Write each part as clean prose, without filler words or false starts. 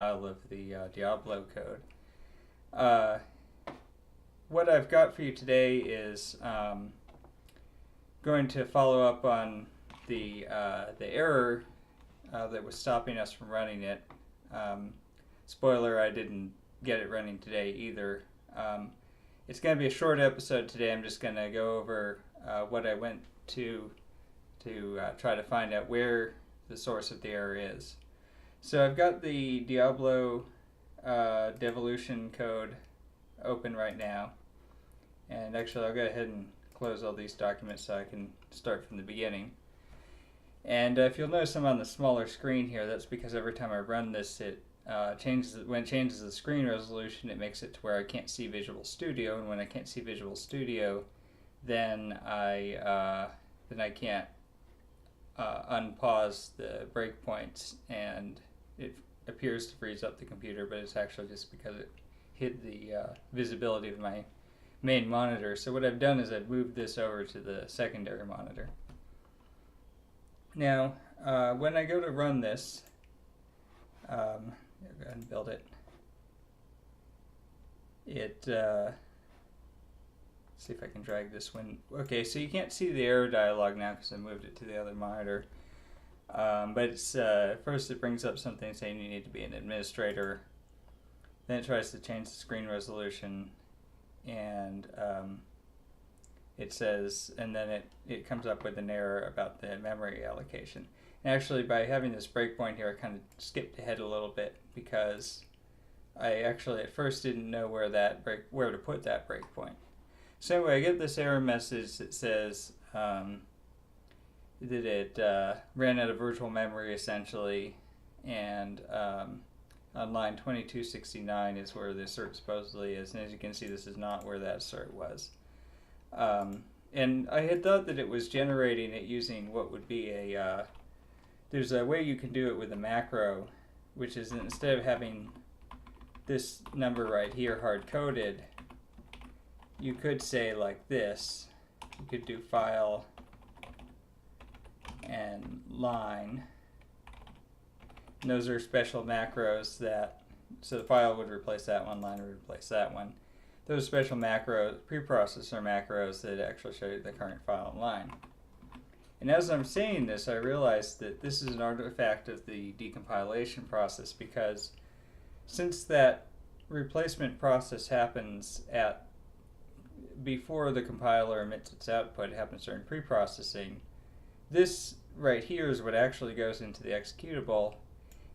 of the Diablo code. Uh, what I've got for you today is going to follow up on the error that was stopping us from running it. Spoiler, I didn't get it running today either. It's going to be a short episode today. I'm just going to go over what I went to try to find out where the source of the error is. So I've got the Diablo devilution code open right now, and actually I'll go ahead and close all these documents so I can start from the beginning. And if you'll notice I'm on the smaller screen here, that's because every time I run this it when it changes the screen resolution, it makes it to where I can't see Visual Studio, and when I can't see Visual Studio, then I can't unpause the breakpoints, and it appears to freeze up the computer, but it's actually just because it hid the visibility of my main monitor. So what I've done is I've moved this over to the secondary monitor. Now, when I go to run this, I'll go ahead and build it. See if I can drag this one. Okay, so you can't see the error dialog now because I moved it to the other monitor. But it's, first it brings up something saying you need to be an administrator. Then it tries to change the screen resolution, and it says, and then it comes up with an error about the memory allocation. And actually, by having this breakpoint here, I kind of skipped ahead a little bit because I actually at first didn't know where to put that breakpoint. So anyway, I get this error message that says that it ran out of virtual memory essentially, and on line 2269 is where the assert supposedly is, and as you can see, this is not where that assert was. And I had thought that it was generating it using what would be there's a way you can do it with a macro, which is instead of having this number right here hard-coded, you could say like this. You could do file and line. And those are special macros that, so the file would replace that one, line would replace that one. Those special macros, preprocessor macros that actually show you the current file and line. And as I'm saying this, I realized that this is an artifact of the decompilation process, because since that replacement process happens before the compiler emits its output, it happens during preprocessing, this right here is what actually goes into the executable,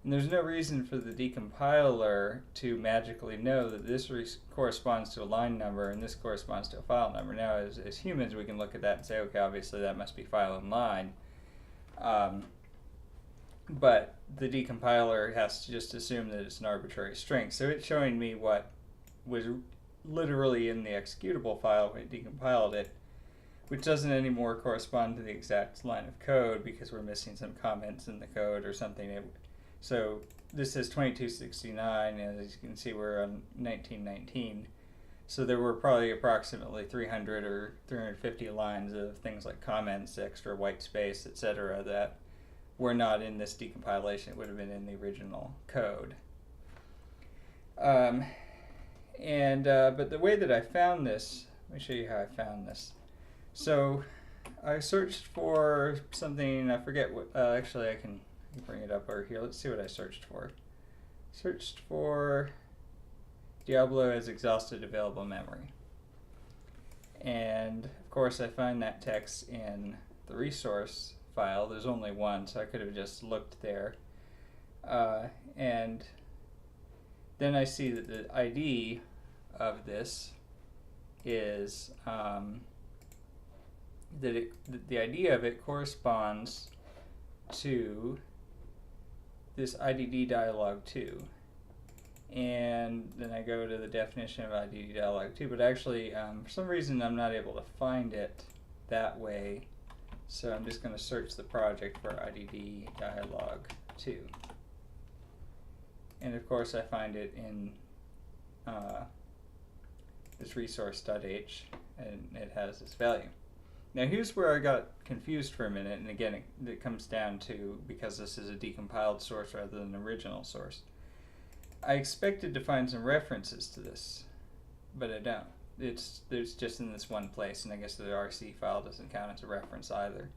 and there's no reason for the decompiler to magically know that this corresponds to a line number and this corresponds to a file number. Now, as humans, we can look at that and say, okay, obviously that must be file and line. But the decompiler has to just assume that it's an arbitrary string. So it's showing me what was literally in the executable file when it decompiled it, which doesn't anymore correspond to the exact line of code because we're missing some comments in the code or something. So this says 2269, and as you can see, we're on 1919. So there were probably approximately 300 or 350 lines of things like comments, extra white space, etc., that were not in this decompilation. It would have been in the original code. But the way that I found this, let me show you how I found this. So I searched for something, I forget what, actually I can bring it up over here. Let's see what I searched for. Searched for Diablo has exhausted available memory. And of course I find that text in the resource file. There's only one, so I could have just looked there. And then I see that the ID of this is the ID of it corresponds to this IDD dialog 2. And then I go to the definition of IDD dialog 2, but actually for some reason I'm not able to find it that way, so I'm just going to search the project for IDD dialog 2. And of course I find it in this resource.h, and it has this value. Now here's where I got confused for a minute, and again it comes down to, because this is a decompiled source rather than an original source. I expected to find some references to this, but I don't. There's just in this one place, and I guess the RC file doesn't count as a reference either.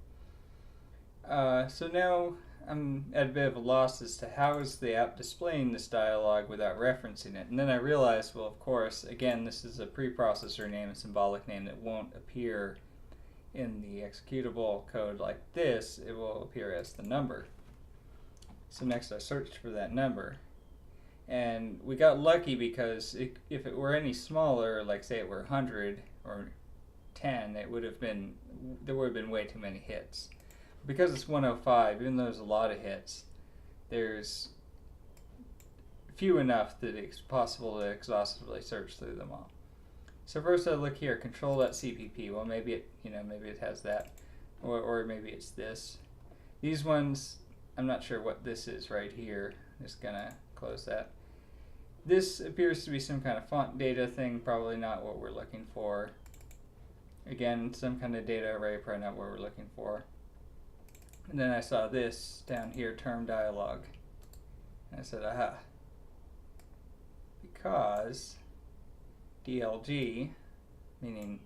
So now I'm at a bit of a loss as to how is the app displaying this dialog without referencing it. And then I realized, well, of course, again, this is a preprocessor name, a symbolic name that won't appear in the executable code like this. It will appear as the number. So next I searched for that number. And we got lucky because if it were any smaller, like say it were 100 or 10, there would have been way too many hits. Because it's 105, even though there's a lot of hits, there's few enough that it's possible to exhaustively search through them all. So first I look here, control.cpp. Well, maybe it has that, or maybe it's this. These ones, I'm not sure what this is right here. I'm just gonna close that. This appears to be some kind of font data thing, probably not what we're looking for. Again, some kind of data array, probably not what we're looking for. And then I saw this down here, term dialog. And I said, aha. Because DLG, meaning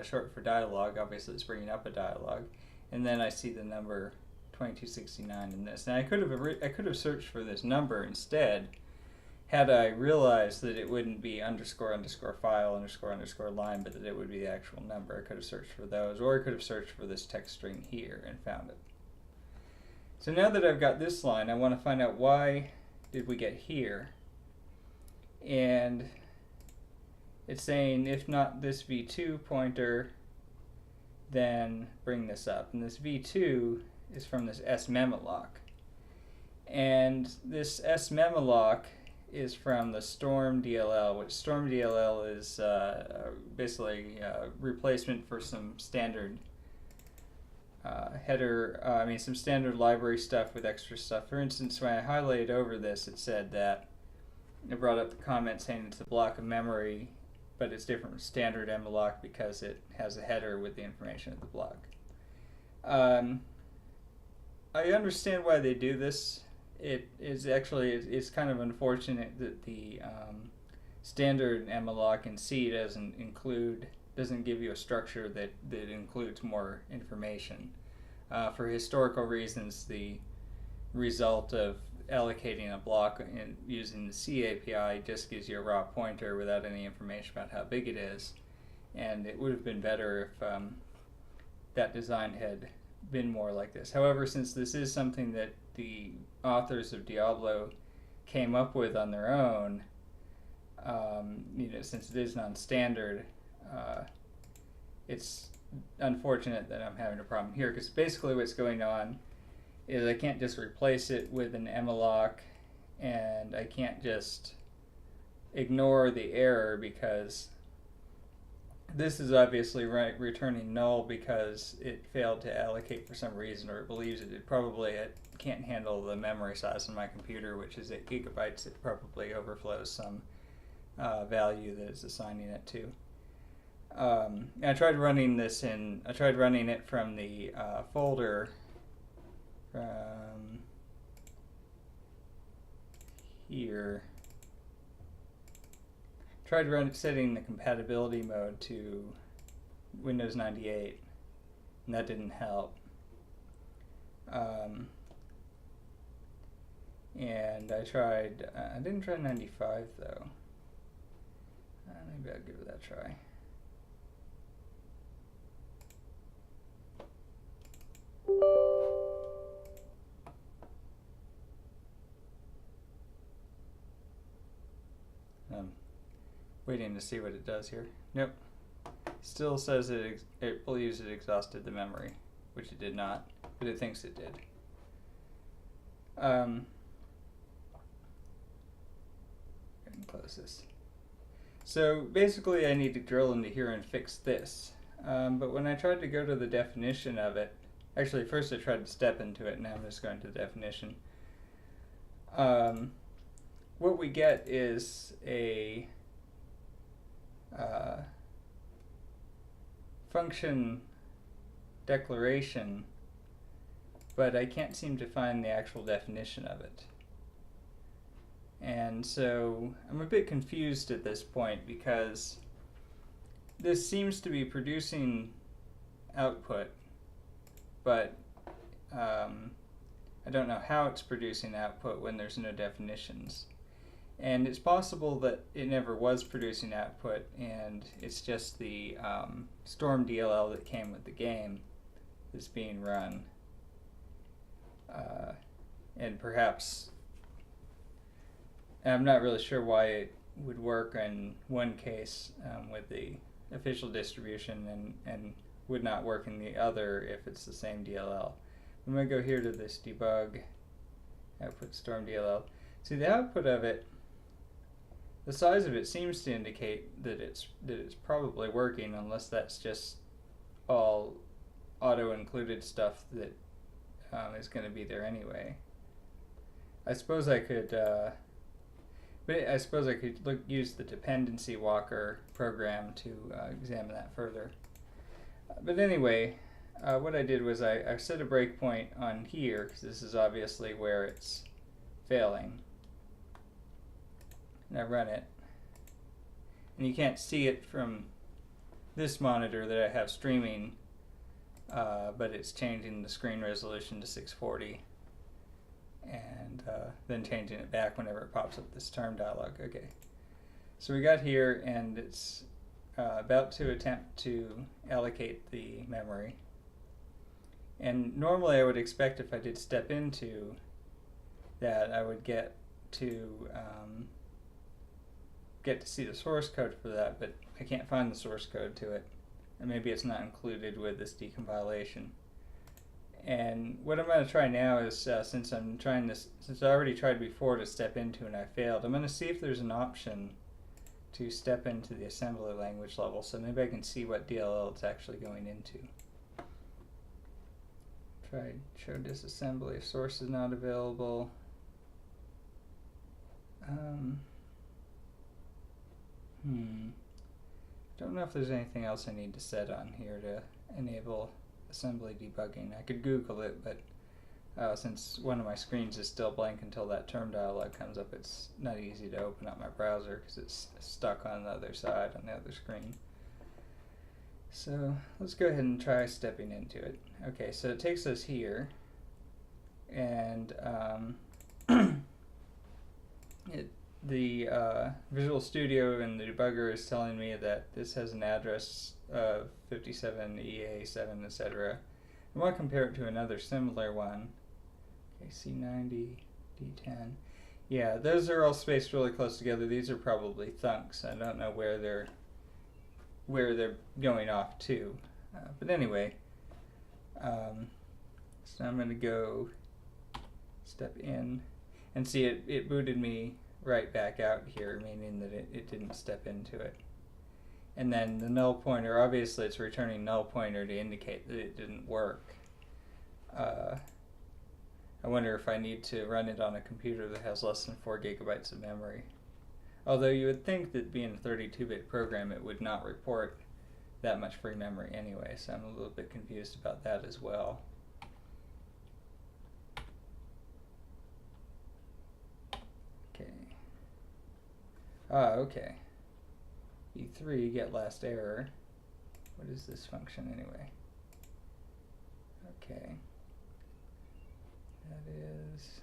short for dialog, obviously it's bringing up a dialog. And then I see the number 2269 in this. Now I could have searched for this number instead, had I realized that it wouldn't be underscore file underscore line, but that it would be the actual number. I could have searched for those, or I could have searched for this text string here and found it. So now that I've got this line, I want to find out why did we get here. And it's saying if not this v2 pointer, then bring this up. And this v2 is from this smemlock. And this smemlock is from the storm DLL, which storm DLL is basically a replacement for some standard some standard library stuff with extra stuff. For instance, when I highlighted over this, it said that it brought up the comment saying it's a block of memory, but it's different from standard mlock because it has a header with the information of the block. I understand why they do this. It's kind of unfortunate that the standard mlock in C doesn't give you a structure that includes more information. For historical reasons, the result of allocating a block using the C API just gives you a raw pointer without any information about how big it is. And it would have been better if that design had been more like this. However, since this is something that the authors of Diablo came up with on their own, since it is non-standard, it's unfortunate that I'm having a problem here, because basically what's going on is I can't just replace it with an mlock, and I can't just ignore the error because this is obviously returning null because it failed to allocate for some reason, or it believes it can't handle the memory size on my computer, which is 8 gigabytes. It probably overflows some value that it's assigning it to. I tried running it from the folder from here. Tried setting the compatibility mode to Windows 98, and that didn't help. And I didn't try 95 though. Maybe I'll give it that try. Waiting to see what it does here. Nope. Still says it believes it exhausted the memory, which it did not, but it thinks it did. Close this. So basically I need to drill into here and fix this. But when I tried to go to the definition of it, actually first I tried to step into it, now I'm just going to the definition. What we get is a function declaration, but I can't seem to find the actual definition of it. And so I'm a bit confused at this point because this seems to be producing output, but I don't know how it's producing output when there's no definitions. And it's possible that it never was producing output and it's just the Storm DLL that came with the game that's being run. And perhaps, I'm not really sure why it would work in one case with the official distribution and would not work in the other if it's the same DLL. I'm going to go here to this debug, output Storm DLL. See, the output of it, the size of it seems to indicate that it's probably working, unless that's just all auto-included stuff that is going to be there anyway. I suppose I could, use the dependency walker program to examine that further. But anyway, what I did was I set a breakpoint on here, because this is obviously where it's failing. And I run it. And you can't see it from this monitor that I have streaming, but it's changing the screen resolution to 640. And then changing it back whenever it pops up this term dialog. Okay. So we got here, and it's about to attempt to allocate the memory. And normally I would expect if I did step into that, I would get to see the source code for that, but I can't find the source code to it. And maybe it's not included with this decompilation. And what I'm going to try now is, since I already tried before to step into and I failed, I'm going to see if there's an option to step into the assembly language level, so maybe I can see what DLL it's actually going into. Try show disassembly if source is not available. Don't know if there's anything else I need to set on here to enable assembly debugging. I could Google it, but since one of my screens is still blank until that term dialog comes up, it's not easy to open up my browser because it's stuck on the other side, on the other screen. So let's go ahead and try stepping into it. Okay, so it takes us here, and the Visual Studio and the debugger is telling me that this has an address of 57EA7, etc. I want to compare it to another similar one. Okay, C90, D10. Yeah, those are all spaced really close together. These are probably thunks. I don't know where they're going off to. But anyway, so I'm going to go step in and see it booted me right back out here, meaning that it didn't step into it. And then the null pointer, obviously it's returning null pointer to indicate that it didn't work. I wonder if I need to run it on a computer that has less than 4 gigabytes of memory. Although you would think that being a 32-bit program, it would not report that much free memory anyway, so I'm a little bit confused about that as well. Okay. Okay. E3, get last error. What is this function anyway? Okay. That is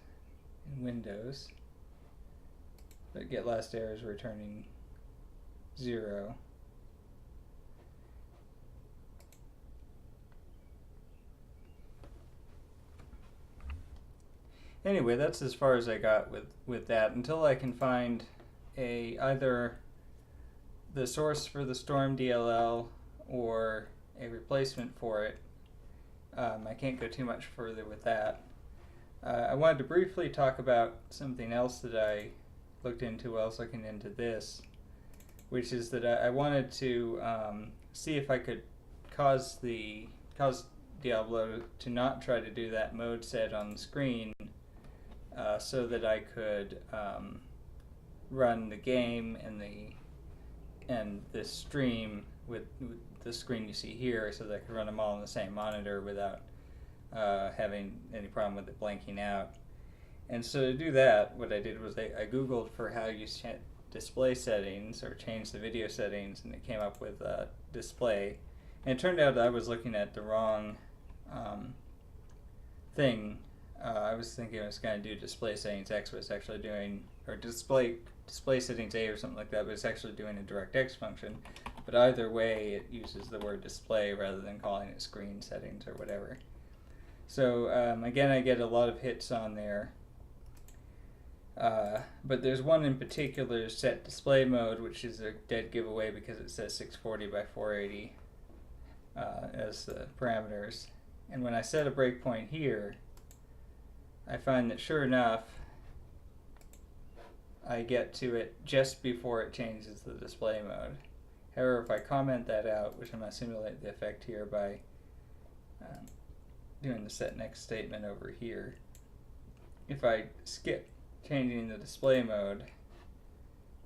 in Windows. But get last error is returning 0. Anyway, that's as far as I got with that, until I can find either the source for the Storm DLL or a replacement for it. I can't go too much further with that. I wanted to briefly talk about something else that I looked into while I was looking into this, which is that I wanted to see if I could cause Diablo to not try to do that mode set on the screen, so that I could run the game and this stream with the screen you see here, so that I could run them all on the same monitor without having any problem with it blanking out. And so to do that, what I did was I Googled for how you display settings or change the video settings, and it came up with display. And it turned out that I was looking at the wrong thing. I was thinking I was going to do display settings X, but it's actually doing, or display settings A or something like that, but it's actually doing a DirectX function. But either way, it uses the word display rather than calling it screen settings or whatever. So again, I get a lot of hits on there. But there's one in particular, set display mode, which is a dead giveaway because it says 640 by 480 as the parameters. And when I set a breakpoint here, I find that sure enough, I get to it just before it changes the display mode. However, if I comment that out, which I'm going to simulate the effect here by doing the set next statement over here, if I skip changing the display mode,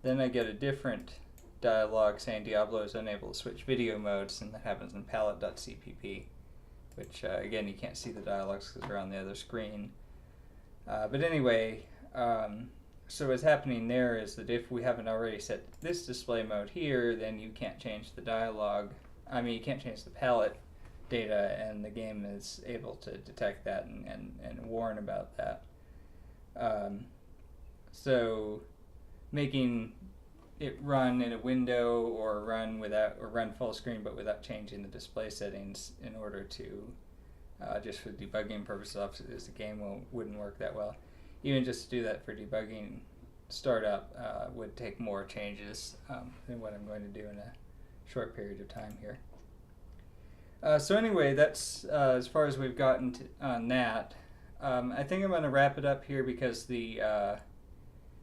then I get a different dialog saying Diablo is unable to switch video modes, and that happens in palette.cpp, which again, you can't see the dialogues because they're on the other screen. But anyway, so what's happening there is that if we haven't already set this display mode here, then you can't change the dialogue. I mean, you can't change the palette data, and the game is able to detect that and warn about that. So making it run in a window or run full screen but without changing the display settings in order to just for debugging purposes, obviously the game wouldn't work that well. Even just to do that for debugging startup would take more changes than what I'm going to do in a short period of time here. So anyway, that's as far as we've gotten on that. I think I'm going to wrap it up here because the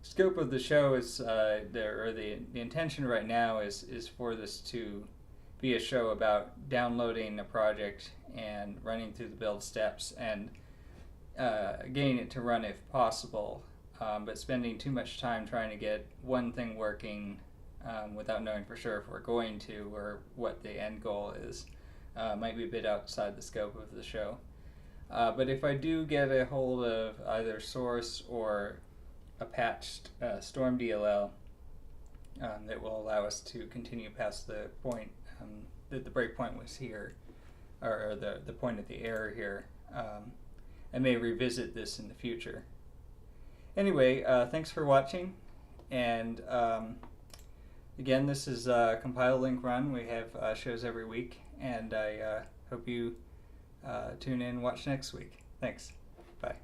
scope of the show is, the intention right now is for this to be a show about downloading a project and running through the build steps and getting it to run if possible, but spending too much time trying to get one thing working without knowing for sure if we're going to or what the end goal is might be a bit outside the scope of the show. But if I do get a hold of either source or a patched Storm DLL that will allow us to continue past the point that the breakpoint was here, or the point of the error here, I may revisit this in the future. Anyway, thanks for watching, and again, this is Compile Link Run. We have shows every week, and I hope you tune in and watch next week. Thanks. Bye.